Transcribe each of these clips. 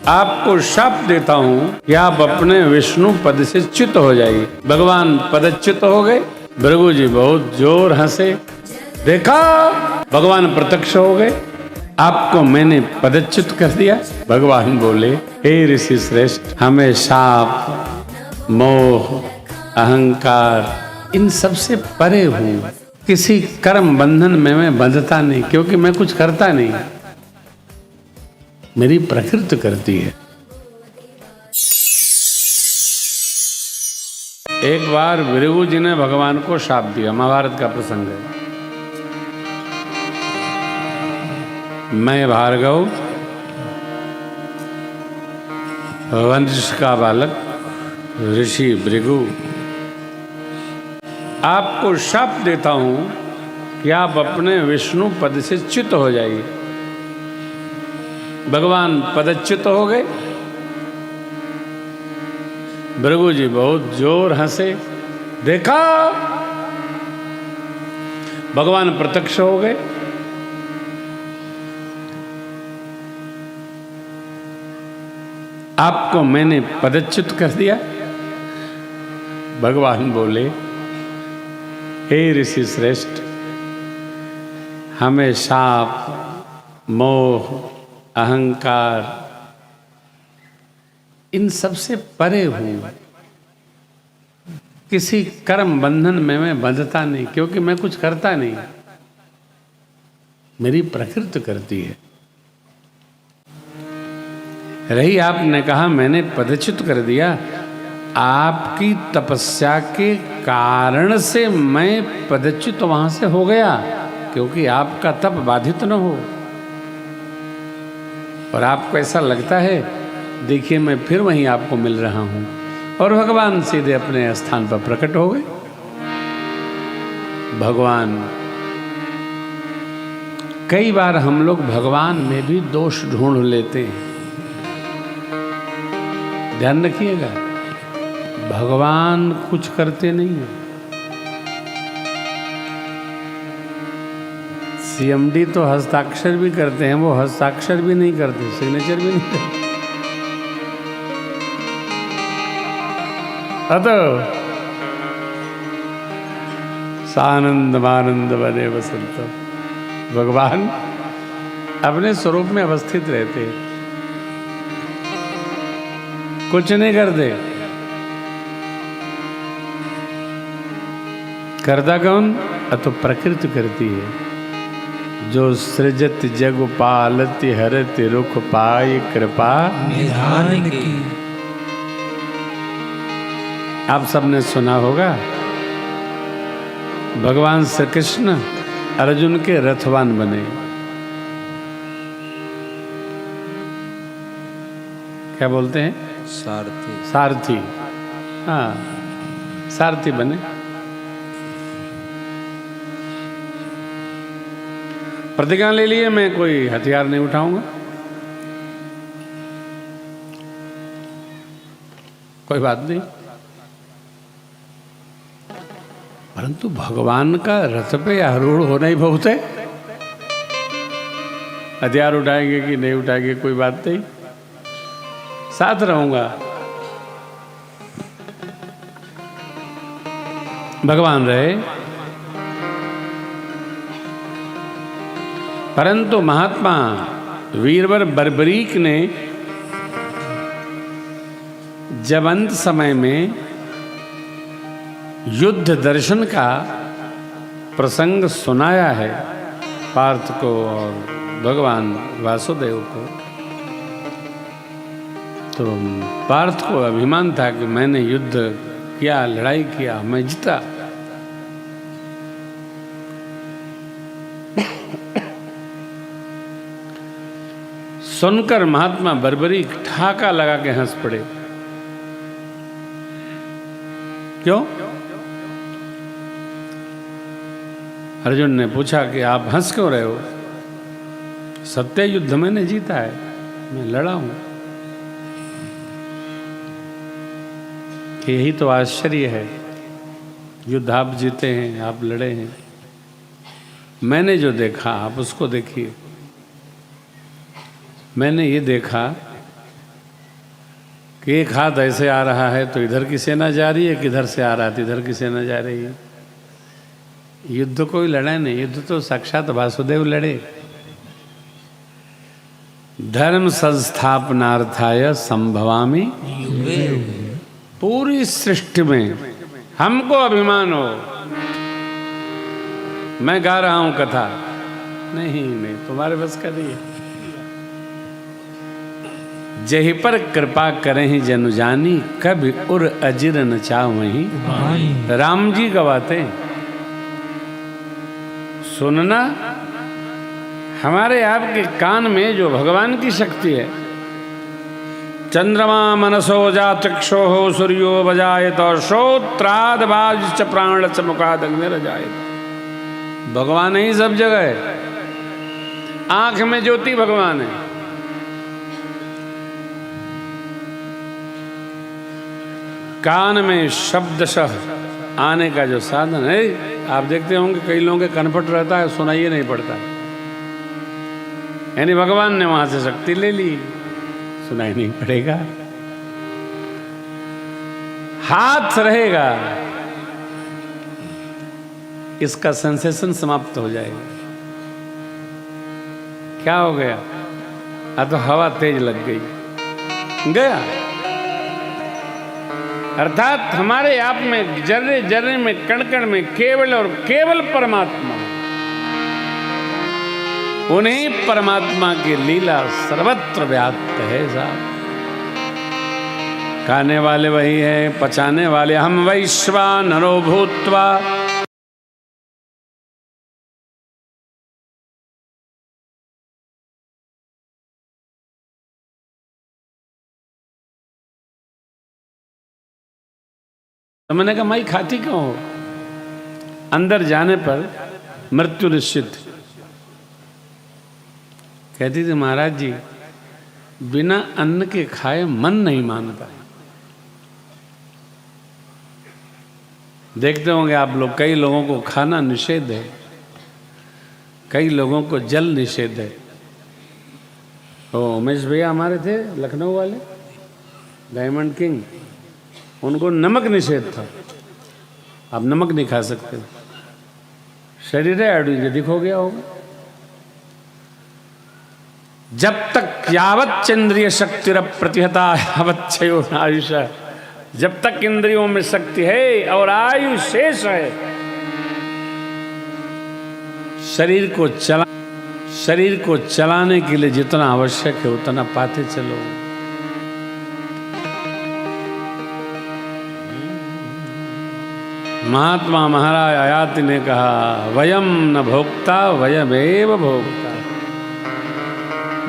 आपको शाप देता हूं कि आप अपने विष्णु पद से च्युत हो जाइए। भगवान पदच्युत हो गए। भृगु जी बहुत जोर हंसे। देखा, भगवान प्रत्यक्ष हो गए। आपको मैंने पदच्युत कर दिया। भगवान बोले, हे ऋषि श्रेष्ठ, हमें शाप, मोह, अहंकार इन सब से परे हूं। किसी कर्म बंधन में मैं बंधता नहीं, क्योंकि मैं कुछ करता नहीं, मेरी प्रकृति करती है। एक बार भृगु जी ने भगवान को शाप दिया। महाभारत का प्रसंग है। मैं भार्गव, वंश का बालक ऋषि भृगु, आपको शाप देता हूं कि आप अपने विष्णु पद से च्युत हो जाइए। भगवान पदच्युत हो गए। भृगु जी बहुत जोर हंसे। देखा, भगवान प्रत्यक्ष हो गए। आपको मैंने पदच्युत कर दिया। भगवान बोले, हे ऋषि श्रेष्ठ, हमें शाप, मोह, अहंकार इन सब से परे हूं। किसी कर्म बंधन में मैं बंधता नहीं, क्योंकि मैं कुछ करता नहीं, मेरी प्रकृति करती है। रही आपने कहा मैंने पदच्युत कर दिया, आपकी तपस्या के कारण से मैं पदच्युत वहां से हो गया, क्योंकि आपका तप बाधित न हो। और आपको ऐसा लगता है, देखिए मैं फिर वहीं आपको मिल रहा हूं। और भगवान सीधे अपने स्थान पर प्रकट हो गए। भगवान, कई बार हम लोग भगवान में भी दोष ढूंढ लेते हैं। ध्यान रखिएगा, भगवान कुछ करते नहीं है। सीएमडी तो हस्ताक्षर भी करते हैं, वो हस्ताक्षर भी नहीं करते, सिग्नेचर भी नहीं करते। अतः सानंद मानंद बने वसंत, भगवान अपने स्वरूप में अवस्थित रहते हैं, कुछ नहीं करते। करता कौन? तो प्रकृति करती है। जो सृजत जग पालति हरति रुख पाई कृपा निधान की। आप सबने सुना होगा, भगवान श्री कृष्ण अर्जुन के रथवान बने। क्या बोलते हैं? सारथी। सारथी, हाँ, सारथी बने। प्रतिज्ञा ले लिए, मैं कोई हथियार नहीं उठाऊंगा, कोई बात नहीं। परंतु भगवान का रथ पे आरूढ़ होना ही बहुत है। हथियार उठाएंगे कि नहीं उठाएंगे कोई बात नहीं, साथ रहूंगा। भगवान रहे। परंतु महात्मा वीरवर बर्बरीक ने जब अंत समय में युद्ध दर्शन का प्रसंग सुनाया है पार्थ को और भगवान वासुदेव को, तो पार्थ को अभिमान था कि मैंने युद्ध किया, लड़ाई किया, मैं जीता। सुनकर महात्मा बर्बरी ठाका लगा के हंस पड़े। क्यों? अर्जुन ने पूछा कि आप हंस क्यों रहे हो? सत्य युद्ध मैंने जीता है, मैं लड़ा हूं। यही तो आश्चर्य है, युद्ध आप जीते हैं, आप लड़े हैं। मैंने जो देखा आप उसको देखिए। मैंने ये देखा कि एक हाथ ऐसे आ रहा है तो इधर की सेना जा रही है, किधर से आ रहा है तो इधर की सेना जा रही है। युद्ध कोई लड़ा नहीं, युद्ध तो साक्षात वासुदेव लड़े। धर्म संस्थापनार्थाय संभवामि पूरी सृष्टि में हमको अभिमान हो, मैं गा रहा हूं कथा, नहीं तुम्हारे बस का नहीं है। जही पर कृपा करें ही जनु जानी, कभी उर अजिर न चावहीं। राम जी गवाते हैं, सुनना हमारे आपके कान में जो भगवान की शक्ति है। चंद्रमा मनसो जाचक्षो हो सूर्यो बजायत श्रोत्राद बाज च प्राण च मुखाद अग्निर्जायत। भगवान ही सब जगह है। आंख में ज्योति भगवान है, कान में शब्दशः आने का जो साधन है। आप देखते होंगे कई लोगों के कनपट रहता है, सुनाइए नहीं पड़ता, यानी भगवान ने वहां से शक्ति ले ली, सुनाई नहीं पड़ेगा। हाथ रहेगा, इसका सेंसेशन समाप्त हो जाएगा। क्या हो गया? तो हवा तेज लग गई, गया। अर्थात हमारे आप में जर्रे जर्रे में कण कण में केवल और केवल परमात्मा, उन्हीं परमात्मा की लीला सर्वत्र व्याप्त है साहब। खाने वाले वही है, पचाने वाले हम वैश्वानरो भूत्वा। तो मैंने कहा माई खाती क्यों हो? अंदर जाने पर मृत्यु निश्चित। कहती थी महाराज जी, बिना अन्न के खाए मन नहीं मानता। देखते होंगे आप लोग, कई लोगों को खाना निषेध है, कई लोगों को जल निषेध है। उमेश भैया हमारे थे लखनऊ वाले, डायमंड किंग, उनको नमक निषेध था। आप नमक नहीं खा सकते, शरीर है आयुर्वेदिक हो गया होगा। जब तक यावत चंद्रिय शक्ति प्रतिहता यावत क्षयो आयुष, जब तक इंद्रियों में शक्ति है और आयु शेष है, शरीर को चलाने के लिए जितना आवश्यक है उतना पाते चलो। महात्मा महाराज आयाति ने कहा, वयम न भोक्ता वयमेव भोक्ता।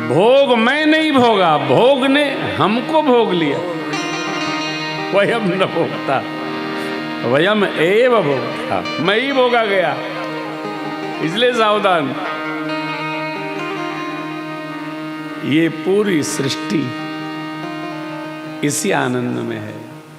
भोग मैं नहीं भोगा, भोग ने हमको भोग लिया। वयम न भोक्ता वयम एव भोक्ता, मैं ही भोगा गया, इसलिए सावधान। ये पूरी सृष्टि इसी आनंद में है।